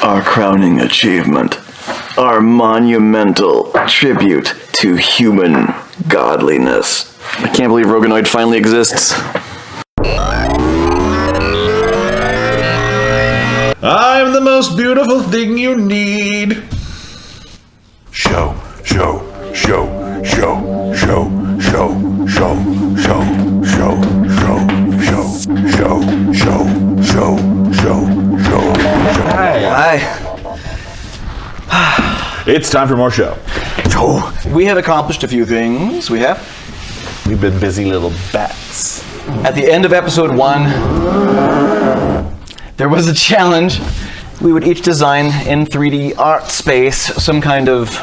our crowning achievement, our monumental tribute to human godliness. I can't believe Roganoid finally exists. I'm the most beautiful thing you need. Show. Hi. It's time for more show. We have accomplished a few things. We've been busy little bats. At the end of episode 1, there was a challenge. We would each design in 3D art space some kind of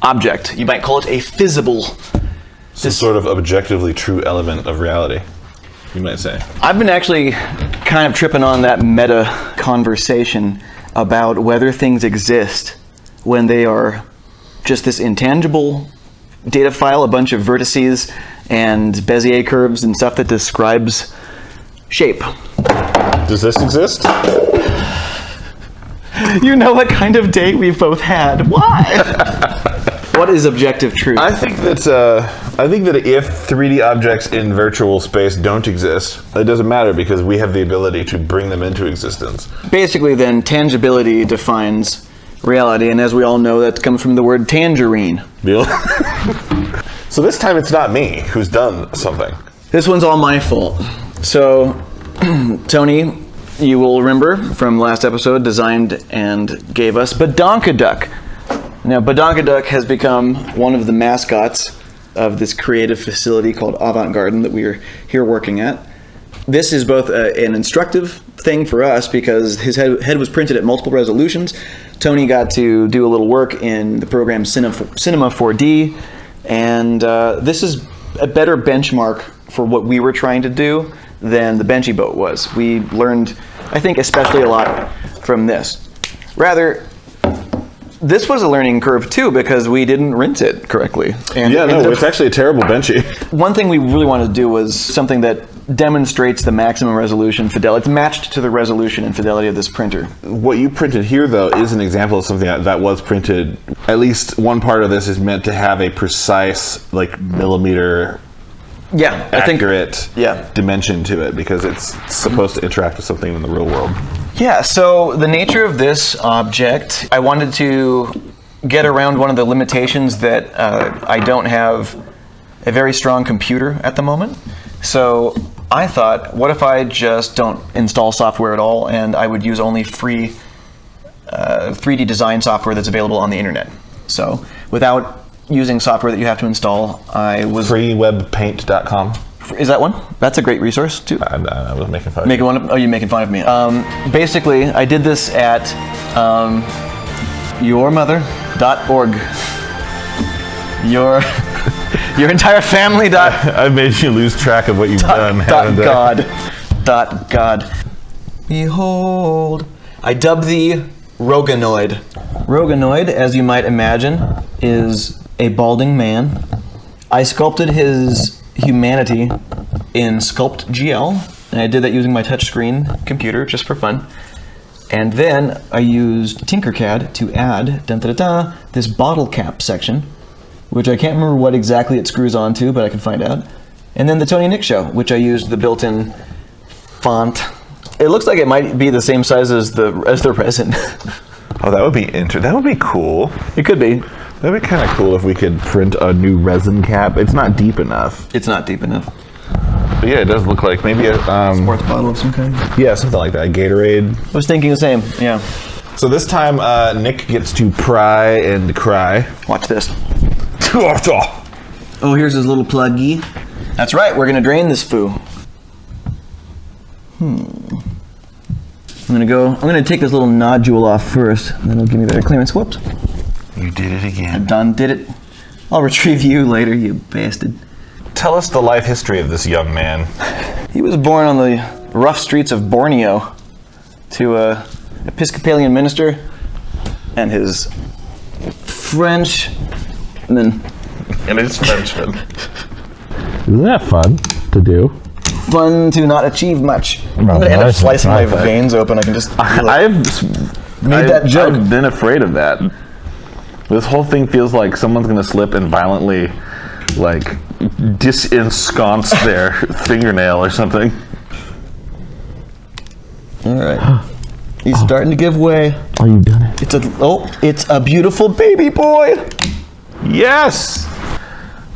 object. You might call it a physible. Some sort of objectively true element of reality, you might say. I've been actually kind of tripping on that meta conversation about whether things exist when they are just this intangible data file, a bunch of vertices and Bezier curves and stuff that describes shape. Does this exist? You know what kind of date we've both had. Why? What is objective truth? I think that if 3D objects in virtual space don't exist, it doesn't matter because we have the ability to bring them into existence. Basically, then, tangibility defines reality, and as we all know, that comes from the word tangerine. So this time it's not me who's done something. This one's all my fault. So, Tony, you will remember from last episode, designed and gave us Badonkaduck. Now, Badonkaduck has become one of the mascots of this creative facility called Avant Garden that we are here working at. This is both an instructive thing for us because his head was printed at multiple resolutions. Tony got to do a little work in the program Cinema 4D, and this is a better benchmark for what we were trying to do than the Benchy Boat was. We learned, I think, especially a lot from this. Rather, this was a learning curve too because we didn't rinse it correctly. And it's actually a terrible Benchy. One thing we really wanted to do was something that demonstrates the maximum resolution fidelity. It's matched to the resolution and fidelity of this printer. What you printed here, though, is an example of something that was printed. At least one part of this is meant to have a precise, millimeter accurate dimension to it because it's supposed to interact with something in the real world. Yeah, so the nature of this object, I wanted to get around one of the limitations that I don't have a very strong computer at the moment. So I thought, what if I just don't install software at all and I would use only free 3D design software that's available on the internet. So without using software that you have to install, I was... freewebpaint.com. Is that one? That's a great resource too. I was making fun of you. Oh, you're making fun of me. Basically, I did this at yourmother.org. Your entire family. I made you lose track of what you've done. God. Behold. I dubbed thee Roganoid. Roganoid, as you might imagine, is a balding man. I sculpted his humanity in Sculpt GL, and I did that using my touchscreen computer just for fun. And then I used Tinkercad to add this bottle cap section, which I can't remember what exactly it screws onto, but I can find out. And then the Tony Nick Show, which I used the built-in font. It looks like it might be the same size as the resin. Oh, that would be That would be cool. It could be. That'd be kind of cool if we could print a new resin cap. It's not deep enough. It's not deep enough. But yeah, it does look like maybe a sports bottle of some kind. Yeah, something like that. Gatorade. I was thinking the same. Yeah. So this time, Nick gets to pry and cry. Watch this. Oh, here's his little pluggy. That's right. We're gonna drain this foo. I'm gonna take this little nodule off first, and then it'll give me better clearance. Whoops. You did it again. I done did it. I'll retrieve you later, you bastard. Tell us the life history of this young man. He was born on the rough streets of Borneo to an Episcopalian minister and his Frenchman. Isn't that fun to do? Fun to not achieve much. I'm gonna end up slicing my veins open. I can just. I have made that joke. I've been afraid of that. This whole thing feels like someone's going to slip and violently, like, ensconce their fingernail or something. All right. He's starting to give way. Oh, you've done it. It's a beautiful baby boy. Yes.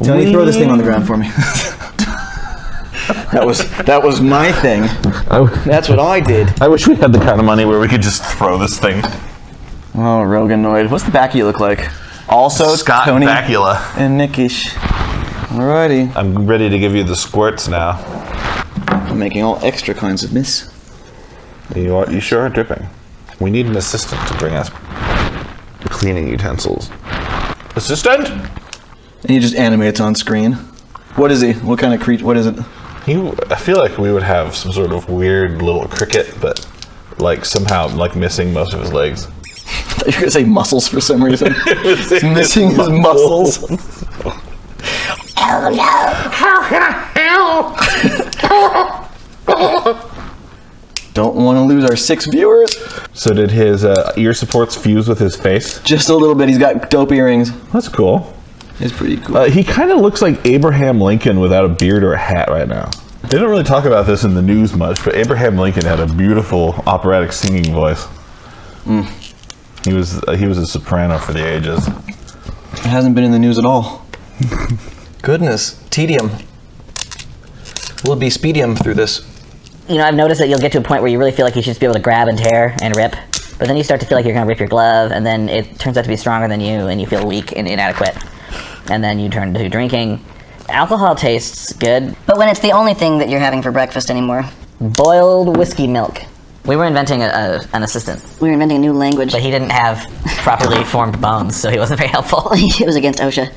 Tony, throw this thing on the ground for me. That was my thing. That's what I did. I wish we had the kind of money where we could just throw this thing. Oh, Roganoid. What's the back of you look like? Also, Scott Tony Bakula. and Nickish. Alrighty. I'm ready to give you the squirts now. I'm making all extra kinds of mist. You sure are dripping. We need an assistant to bring us cleaning utensils. Assistant? And he just animates on screen. What is he? What kind of creature? What is it? I feel like we would have some sort of weird little cricket, but like somehow like missing most of his legs. I thought you were gonna say muscles for some reason. He's missing his muscles. Oh no! Don't want to lose our 6 viewers. So did his ear supports fuse with his face? Just a little bit. He's got dope earrings. That's cool. It's pretty cool. He kind of looks like Abraham Lincoln without a beard or a hat right now. They don't really talk about this in the news much, but Abraham Lincoln had a beautiful operatic singing voice. He was a soprano for the ages. It hasn't been in the news at all. Goodness, tedium. We'll be speedium through this. You know, I've noticed that you'll get to a point where you really feel like you should just be able to grab and tear and rip, but then you start to feel like you're going to rip your glove, and then it turns out to be stronger than you, and you feel weak and inadequate. And then you turn to drinking. Alcohol tastes good. But when it's the only thing that you're having for breakfast anymore. Boiled whiskey milk. We were inventing an assistant, We were inventing a new language. but he didn't have properly formed bones, so he wasn't very helpful. It was against OSHA.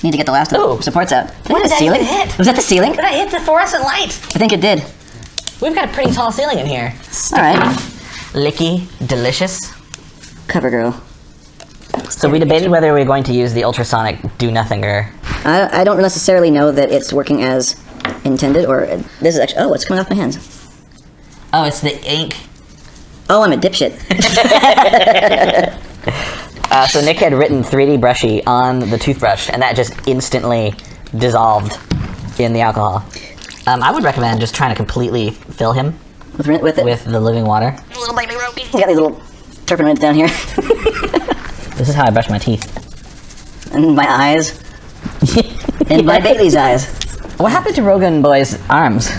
Need to get the last of the supports out. What the did that ceiling? even hit? Was that the ceiling? Did I hit the fluorescent light? I think it did. We've got a pretty tall ceiling in here. All right. Licky, delicious. Cover girl. So we debated whether we were going to use the ultrasonic do-nothinger. I don't necessarily know that it's working as intended, or this is actually. Oh, what's coming off my hands? Oh, it's the ink. Oh, I'm a dipshit. So Nick had written 3D brushy on the toothbrush, and that just instantly dissolved in the alcohol. I would recommend just trying to completely fill him with it? with the living water. Little baby Roby. He's got these little terpenoids down here. This is how I brush my teeth. And my eyes. And my baby's eyes. What happened to Rogan Boy's arms?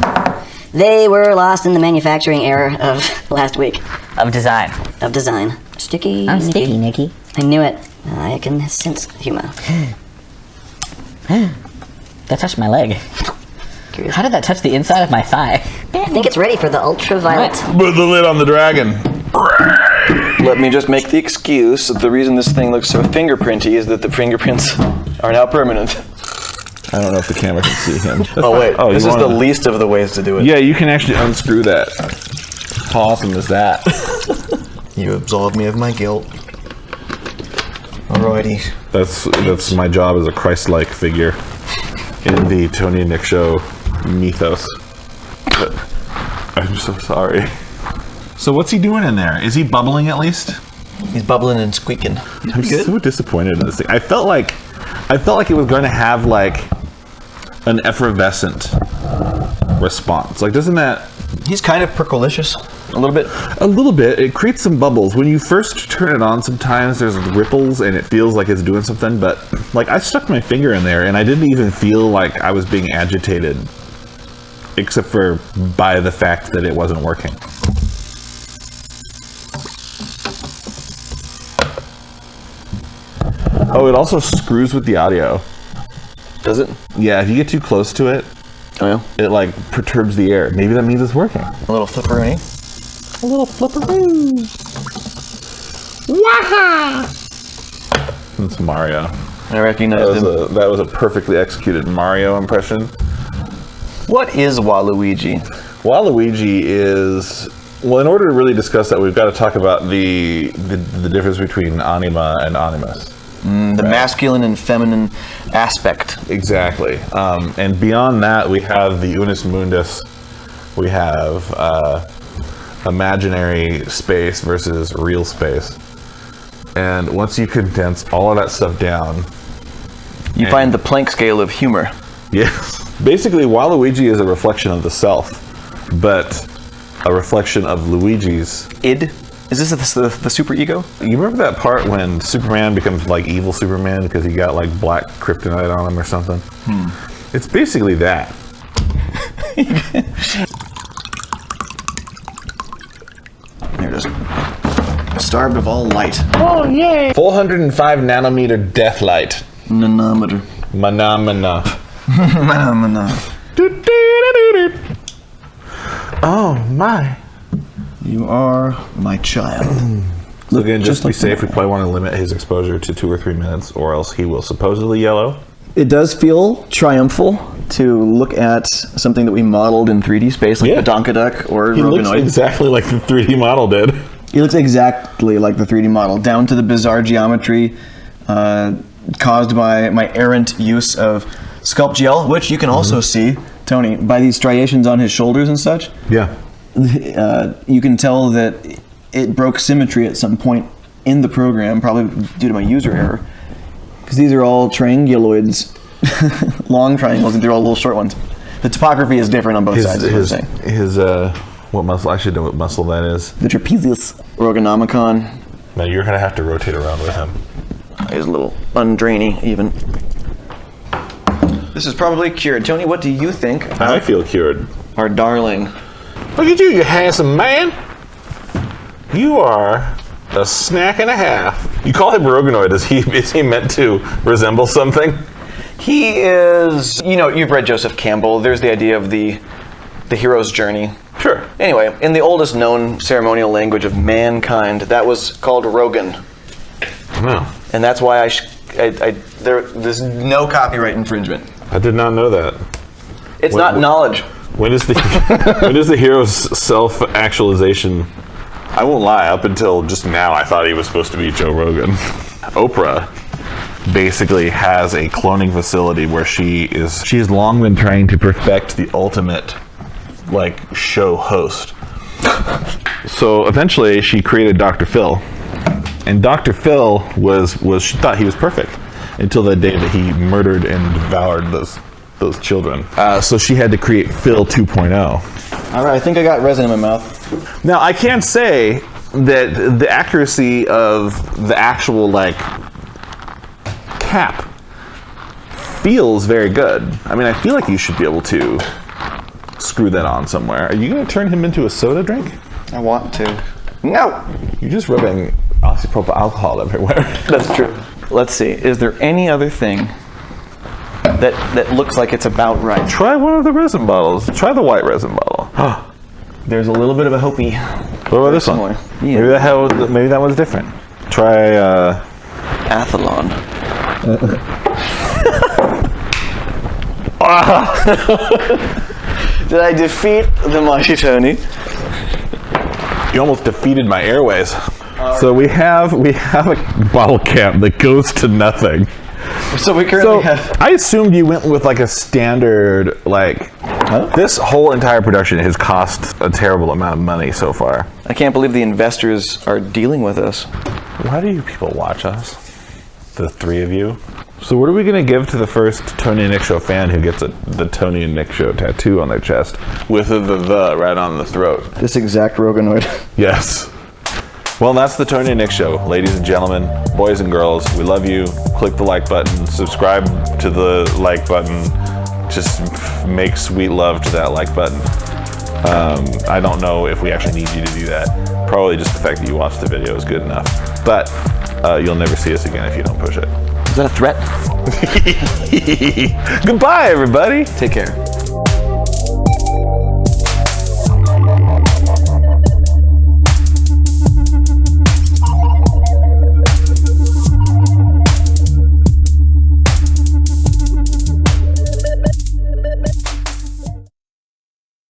They were lost in the manufacturing error of last week. Of design. Of design. Sticky. I'm sticky, Nikki. I knew it. I can sense humor. That touched my leg. Curious. How did that touch the inside of my thigh? I think it's ready for the ultraviolet. Put the lid on the dragon. Let me just make the excuse that the reason this thing looks so fingerprinty is that the fingerprints are now permanent. I don't know if the camera can see him. Oh wait, this is the wanna- least of the ways to do it. Yeah, you can actually unscrew that. How awesome is that? You absolve me of my guilt. Alrighty. That's my job as a Christ-like figure in the Tony and Nick Show mythos. But I'm so sorry. So what's he doing in there? Is he bubbling at least? He's bubbling and squeaking. I'm so disappointed in this thing. I felt like it was going to have like an effervescent response. Like, doesn't that? He's kind of percolicious. A little bit. A little bit. It creates some bubbles. When you first turn it on, sometimes there's ripples and it feels like it's doing something, but like I stuck my finger in there and I didn't even feel like I was being agitated, except for by the fact that it wasn't working. Oh, it also screws with the audio. Does it? Yeah, if you get too close to it, Oh yeah. it like perturbs the air. Maybe that means it's working. A little flipperoni. A little flipperoo. Waha! That's Mario. I recognize him. That was a perfectly executed Mario impression. What is Waluigi? Waluigi is... Well, in order to really discuss that, we've got to talk about the difference between anima and animus. The masculine and feminine aspect. Exactly. And beyond that, we have the unus mundus. We have imaginary space versus real space. And once you condense all of that stuff down, you find the Planck scale of humor. Yes. Basically, Waluigi is a reflection of the self, but a reflection of Luigi's id. Is this the super ego? You remember that part when Superman becomes like evil Superman because he got like black kryptonite on him or something? It's basically that. There it is. Starved of all light. Oh, yay! 405 nanometer death light. Nanometer. Phenomena. Phenomena. Oh, my. You are my child. So again, just to be like safe, we probably want to limit his exposure to 2 or 3 minutes, or else he will supposedly yellow. It does feel triumphal to look at something that we modeled in 3D space, like the Donkaduck or He looks Roganoid. exactly like the 3D model did. He looks exactly like the 3D model, down to the bizarre geometry caused by my errant use of Sculpt GL, which you can also see, Tony, by these striations on his shoulders and such. Yeah. You can tell that it broke symmetry at some point in the program, probably due to my user error, because these are all trianguloids, long triangles, and they're all little short ones. The topography is different on both sides. What muscle? I should know what muscle that is. The trapezius Roganomicon Now you're gonna have to rotate around with him. is a little undrainy, even. This is probably cured. Tony, what do you think about I feel cured. our darling? Look at you handsome man. You are a snack and a half. You call him Roganoid. Is he meant to resemble something? He is, you've read Joseph Campbell. There's the idea of the hero's journey. Sure. Anyway, in the oldest known ceremonial language of mankind, that was called Rogan. No. And that's why there's no copyright infringement. I did not know that. It's not knowledge. When is the hero's self-actualization? I won't lie, up until just now I thought he was supposed to be Joe Rogan. Oprah basically has a cloning facility where she has long been trying to perfect the ultimate show host. So eventually she created Dr. Phil. And Dr. Phil she thought he was perfect until the day that he murdered and devoured those children. So she had to create Phil 2.0. All right, I think I got resin in my mouth. Now, I can't say that the accuracy of the actual, cap feels very good. I mean, I feel like you should be able to screw that on somewhere. Are you going to turn him into a soda drink? I want to. No! You're just rubbing isopropyl alcohol everywhere. That's true. Let's see. Is there any other thing that looks like it's about right? Try one of the resin bottles. Try the white resin bottle. There's a little bit of a Hopi. What about this one? Yeah. Maybe that one's different. Try Athlon. Did I defeat the mighty Tony? You almost defeated my airways. So we have a bottle cap that goes to nothing. So we currently have. I assumed you went with a standard This whole entire production has cost a terrible amount of money so far. I can't believe the investors are dealing with us. Why do you people watch us? The 3 of you. So what are we going to give to the first Tony and Nick Show fan who gets the Tony and Nick Show tattoo on their chest with the right on the throat? This exact Roganoid. Yes. Well, that's the Tony and Nick Show. Ladies and gentlemen, boys and girls, we love you. Click the like button, subscribe to the like button. Just make sweet love to that like button. I don't know if we actually need you to do that. Probably just the fact that you watched the video is good enough. But you'll never see us again if you don't push it. Is that a threat? Goodbye, everybody. Take care.